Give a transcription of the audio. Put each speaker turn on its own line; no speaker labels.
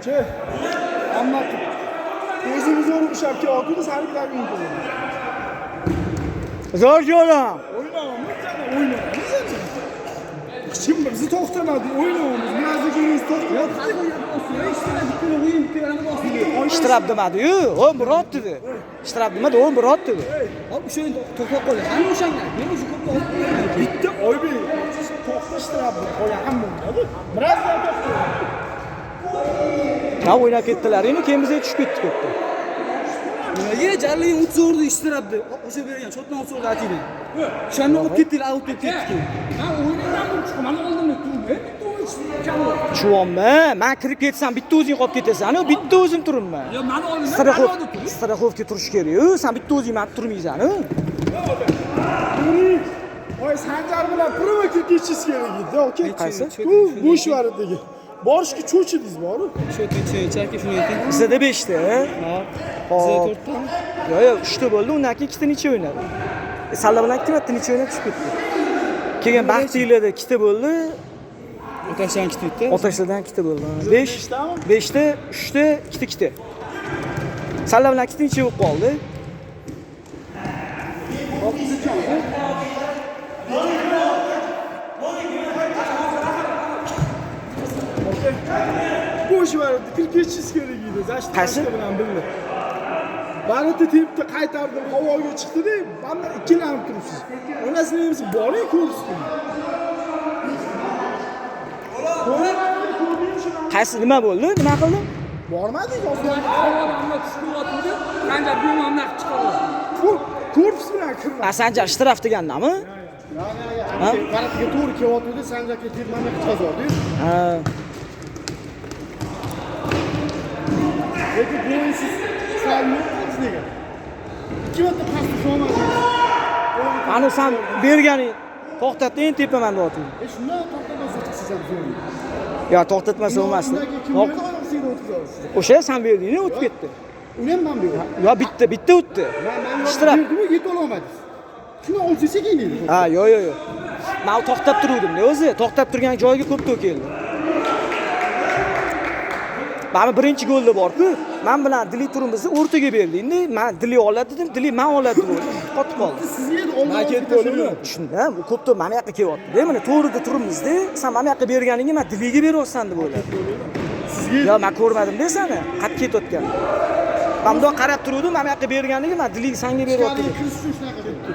Tuğçe. Anlat. O'zimiz o'rg'ishib kelyapti, sanikilarga intildi.
Zo'r jo'ra.
O'ynaymiz. Kim bizni to'xtamadi, o'ynaymiz. Birazdan to'xtamadi.
İştirab demadi-yu, o Murod dedi. İştirab demadi, o Murod dedi.
Hop, o'sha endi to'xtab qoldi. Hamma o'shanga. Men o'sha ko'pda olib qo'ydim.
Bitti, Oybek. To'xtashtirib qo'ygan bo'ladi. Birazdan to'xtadi.
Ya o'ynab ketdilar, endi keyin bizga tushib ketdik ketdi.
Nimaga jarlikni o'tsordi ishtirabdi. O'sha bergan shotdan o'tsordi atini. O'shani olib ketdilar, out deb ketdik.
Ha, o'ynagan bu chiqman oldimda turib.
Chuvonma, men kirib ketsam bitta o'zing qolib ketasan, bitta o'zim turibman.
Yo, men oldimda
Straxovka turish kerak-ku, sen bitta o'zing men turmaysan-ku.
Oy, Sanjar bilan prova ketishimiz kerak edi, okey?
Qaysi?
Bu bo'sh varidagi. Borishga cho'chidingiz boru.
Shu chaka shuni ayting.
Bizda 5 ta.
Ha.
Hop.
Bizda 4 ta.
Yo, 3 ta bo'ldi, undan keyin 2 ta necha o'ynadi. Salla bilan 2 marta necha o'ynab tushib ketdi. Keyin baxtinglarda 2 ta bo'ldi.
Otashdan ketdi.
Otashlardan 2 ta bo'ldi. 5 ta, 3 ta, 2 ta. Salla bilan 2 ta necha bo'lib qoldi?
Bo'sh varidi, kirib ketishingiz kerak edi. Zashti
Qaysi?
bilan birga. Barati tepdi, qaytardim, havoga chiqdi-da, mendan ikkilanib turibsiz. Onasini emsi boring ko'rsin.
Qaysi nima bo'ldi? Nima qildim?
Bormadik, osmonga.
Hamma tushib Sanjar bu mamlaq chiqadi.
Korpus bilan kirdi.
Sanjar ishtiraf degandami?
Ha? Baratiga to'g'ri kelyapti, Sanjarga ketmani chiqazordi.
Ha.
Lekin bo'yinsiz sal yo'qsiz nega? 2 marta pastga sho'madingiz.
Ana sen berganing to'xtatdi, endi tepaman deyapti.
Shundan to'xtamasa chiqsiz ham zo'r.
Yo, to'xtatmasa bo'lmasdi. O'sha sen berding, o'tib ketdi.
Uni ham men berdim.
Yo, bitta o'tdi.
Men
Ishtirab.
berdim, yeta olmadingiz. Shuni olsangiz keyin edi.
Ha, yo. Men to'xtab turuvdim-da o'zi. To'xtab turgan joyiga ko'p keldi. Mana birinchi golda bor-ku. Men bilan Dili turimizni o'rtaga berding-da. Men Dili oladi dedim, Dili men oladi dedim. Qotib qoldi.
Sizga olmay ketdi o'limi.
Tushundim. U ko'pda mana yoqqa kelyapti. Mana to'g'rida turibmiz-da. Sen mana yoqqa berganingga men Diliga beryapsan deb o'yladim.
Sizga
Yo, men ko'rmadim-da seni. Qat ketayotgan. Men bundoq qarab turuvdim, mana yoqqa berganingga men Diliga senga beryapti.
kirish uchun shunaqa debdi.